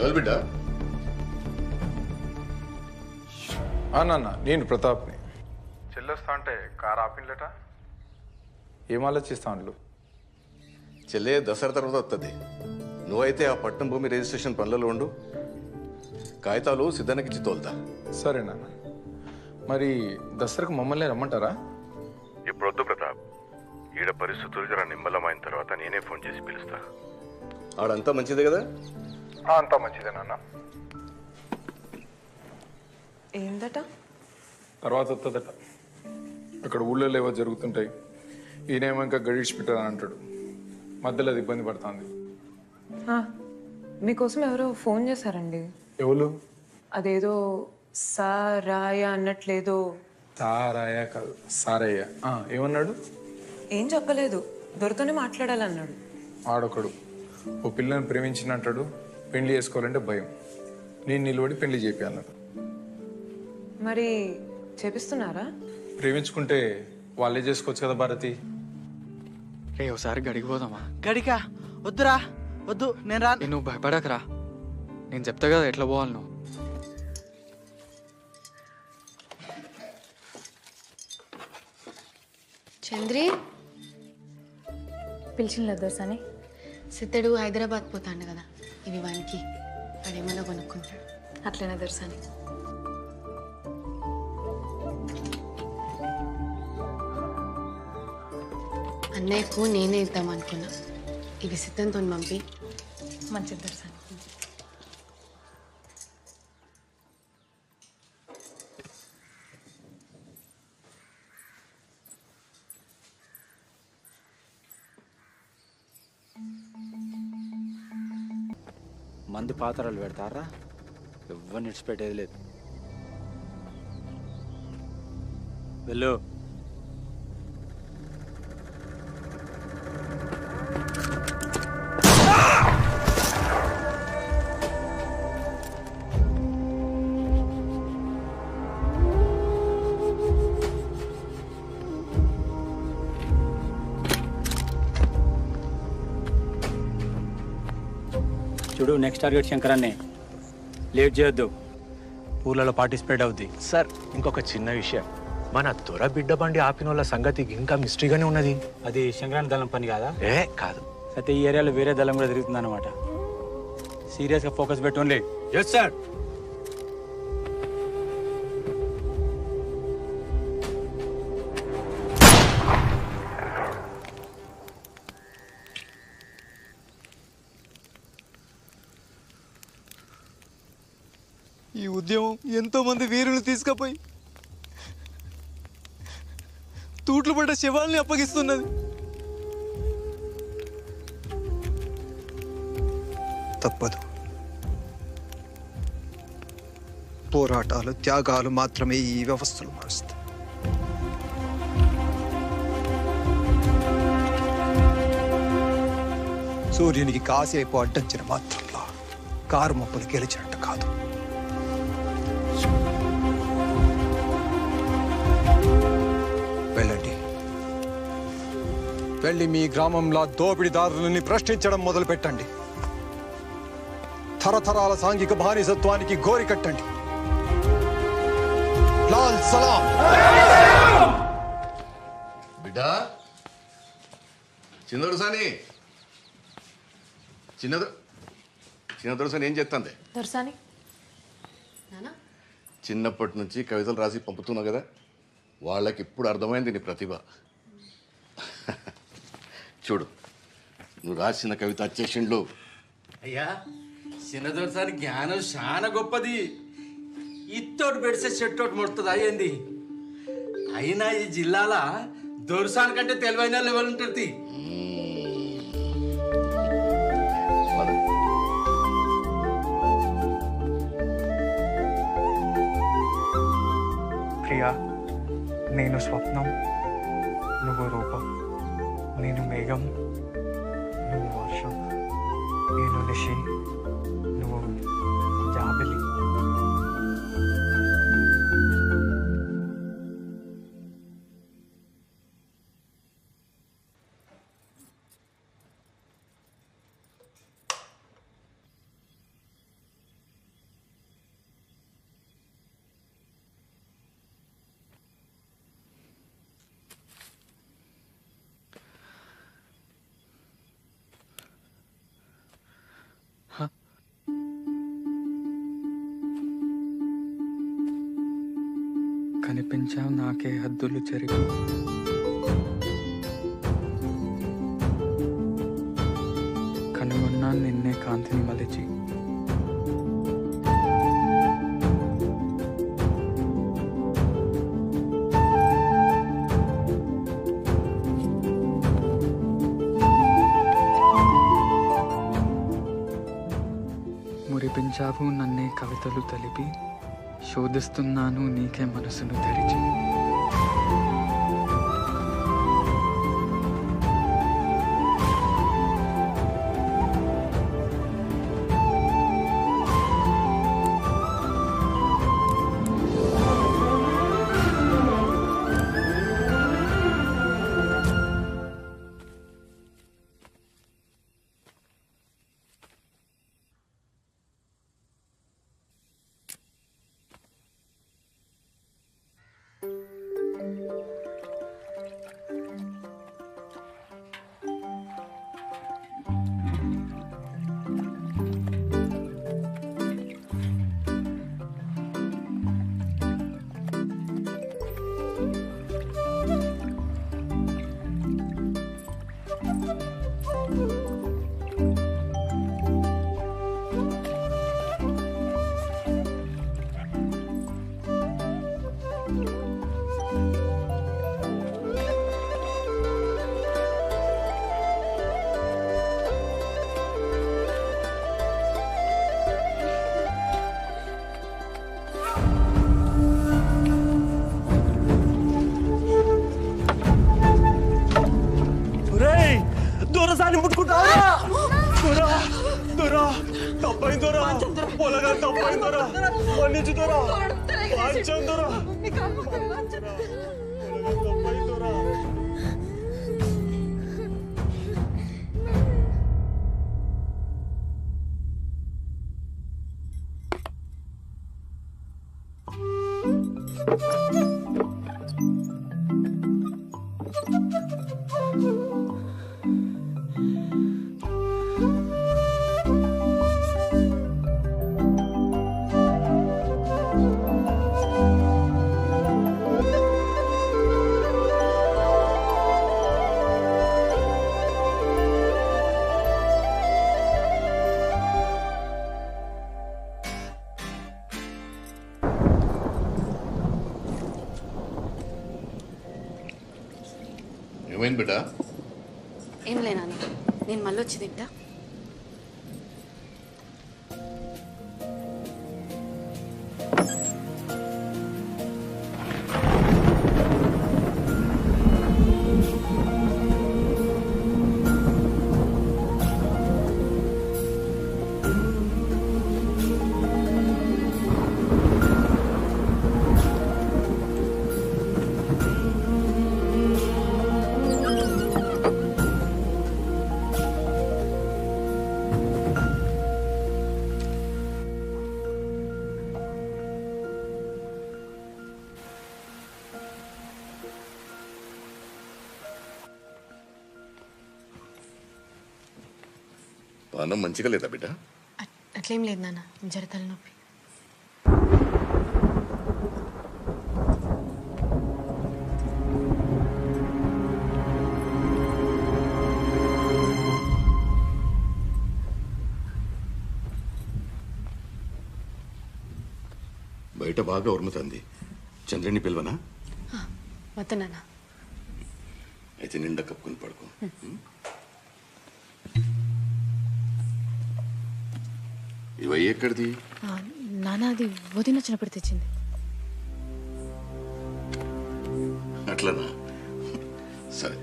ఎవరు బిడ్డ? నాన్న నేను ప్రతాప్ని. చెల్లొస్తా అంటే కారు ఆపిన్లేట, ఏం ఆలోచిస్తా అండ్లు? చెల్లె దసరా తర్వాత వస్తుంది. నువ్వైతే ఆ పట్టణం భూమి రిజిస్ట్రేషన్ పనులలో ఉండు, కాగితాలు సిద్ధానికి తోలుతా. సరే నాన్న. మరి దసరాకు మమ్మల్ని రమ్మంటారా? ఇప్పుడు వద్దు ప్రతాప్, ఈడ పరిస్థితులు జర నిమ్మలమైన తర్వాత నేనే ఫోన్ చేసి పిలుస్తా. ఆడంతా మంచిదే కదా? అంతా మంచిదే నాన్న. ఏందట? తర్వాత వస్తుందట. అక్కడ ఊళ్ళో ఏవో జరుగుతుంటాయి, ఈయనేమో ఇంకా గడిచి పెట్టారని అంటాడు. మధ్యలో అది ఇబ్బంది పడుతుంది. మీకోసం ఎవరో ఫోన్ చేశారండి. ఎవరు? అదేదో సారాయ అన్నట్లేదో. సారాయ కాదు, సారయ్య. ఏమన్నాడు? ఏం చెప్పలేదు, దొరతోనే మాట్లాడాలన్నాడు. ఆడొకడు ఓ పిల్లని ప్రేమించినట్టాడు, పెళ్లి చేసుకోవాలంటే భయం. నేను నిలబడి పెళ్లి చేయాలన్నాడు. మరి చేపిస్తున్నారా? ప్రేమించుకుంటే వాళ్ళే చేసుకోవచ్చు కదా భారతి. రే ఒకసారి గడికి పోదామా? గడికా? వద్దురా, వద్దు, నేను రా. నువ్వు భయపడకరా, నేను చెప్తా కదా ఎట్లా పోవాలి నువ్వు. చంద్రి పిలిచిన దోసాని. సిద్ధడు హైదరాబాద్ పోతాడు కదా, ఇవి వానికి వాడేమన్నా కొనుక్కుంటాడు. అట్లనే దొరసాని. అన్నయ్యకు నేనే ఇద్దాం అనుకున్నా, ఇవి సిద్ధంతో పంపి. మంచిది దొరసాని. మందు పాత్రలు పెడతారా? ఎవరిని విడిచిపెట్టేది లేదు. వెళ్ళు. చూడు, నెక్స్ట్ టార్గెట్ శంకరాన్నే. లేట్ చేయొద్దు, ఊర్లలో పార్టిసిపేట్ అవుద్ది. సార్, ఇంకొక చిన్న విషయం, మన దొర బిడ్డ బండి ఆపిన వాళ్ళ సంగతి ఇంకా మిస్టరీగానే ఉన్నది. అది శంకరాన్ని దళం పని కాదా? కాదు. అయితే ఈ ఏరియాలో వేరే దళం కూడా తిరుగుతుంది అనమాట. సీరియస్గా ఫోకస్ పెట్టుకోండి. Yes sir. ఈ ఉద్యమం ఎంతో మంది వీరులు తీసుకుపోయి తూట్లు పడ్డ శవాల్ని అప్పగిస్తున్నది. తప్పదు. పోరాటాలు, త్యాగాలు మాత్రమే ఈ వ్యవస్థలు మారుస్తాయి. సూర్యునికి కాసేపు అడ్డంచిన మాత్రంలో కారు మబ్బులు గెలిచినట్టు కాదు. వెళ్ళండి, వెళ్ళి మీ గ్రామంలో దోపిడీదారులని ప్రశ్నించడం మొదలు పెట్టండి. తరతరాల సాంఘిక బానిసత్వానికి గోరి కట్టండి. లాల్ సలాం. బిడ్డ చిన్నదొరసాని, చిన్నదొరసాని ఏం చేస్తుంది? దొరసాని చిన్నప్పటి నుంచి కవితలు రాసి పంపుతున్నావు కదా, వాళ్ళకి ఇప్పుడు అర్థమైంది నీ ప్రతిభ. చూడు, నువ్వు రాసిన కవిత వచ్చేసిండ్లు. అయ్యా, చిన్నదొరసారి జ్ఞానం చాలా గొప్పది. ఇత్తోటి పెడితే చెట్టోటి ముడుతుంది అయ్యింది. అయినా ఈ జిల్లాల దొరసాని కంటే తెలివైన లెవెల్ ఉంటుంది. ప్రియా, నేను స్వప్నం, నువ్వు రూపం. నేను మేఘం, నువ్వు వర్షం. నేను నిషి, నువ్వు జాబిలి. మురిపించావు నాకే హద్దులు చెరిగి. కనుగొన్నా నిన్నే కాంతిని మలిచి. మురిపించావు నన్నే కవితలు తెలిపి. శోధిస్తున్నాను నీకే మనసును తెరిచి. దొరసాని ముట్టుకుంటావా? దొరా దొరా తప్పైంది దొరా, పొలగా తప్పైంది దొరా, మన్నించు దొరా, వాంచం దొరా, తప్పైంది దొరా. ఏమైంది బిడ్డ? ఏం లేనా, నేను మళ్ళీ వచ్చి తింటా. పానం మంచిగా లేదా బిడ్డ? అట్లేం లేదు నాన్న, జర తలనొప్పి. బయట బాగా ఉరుముతుంది. చంద్రుని పిలవనా? వద్దు నాన్న. అయితే నిండా కప్పుకొని పడుకో. ఇవి ఎక్కడిది? నాన్న అది వదిన వచ్చినప్పుడు తెచ్చింది. అట్లనా? సరే.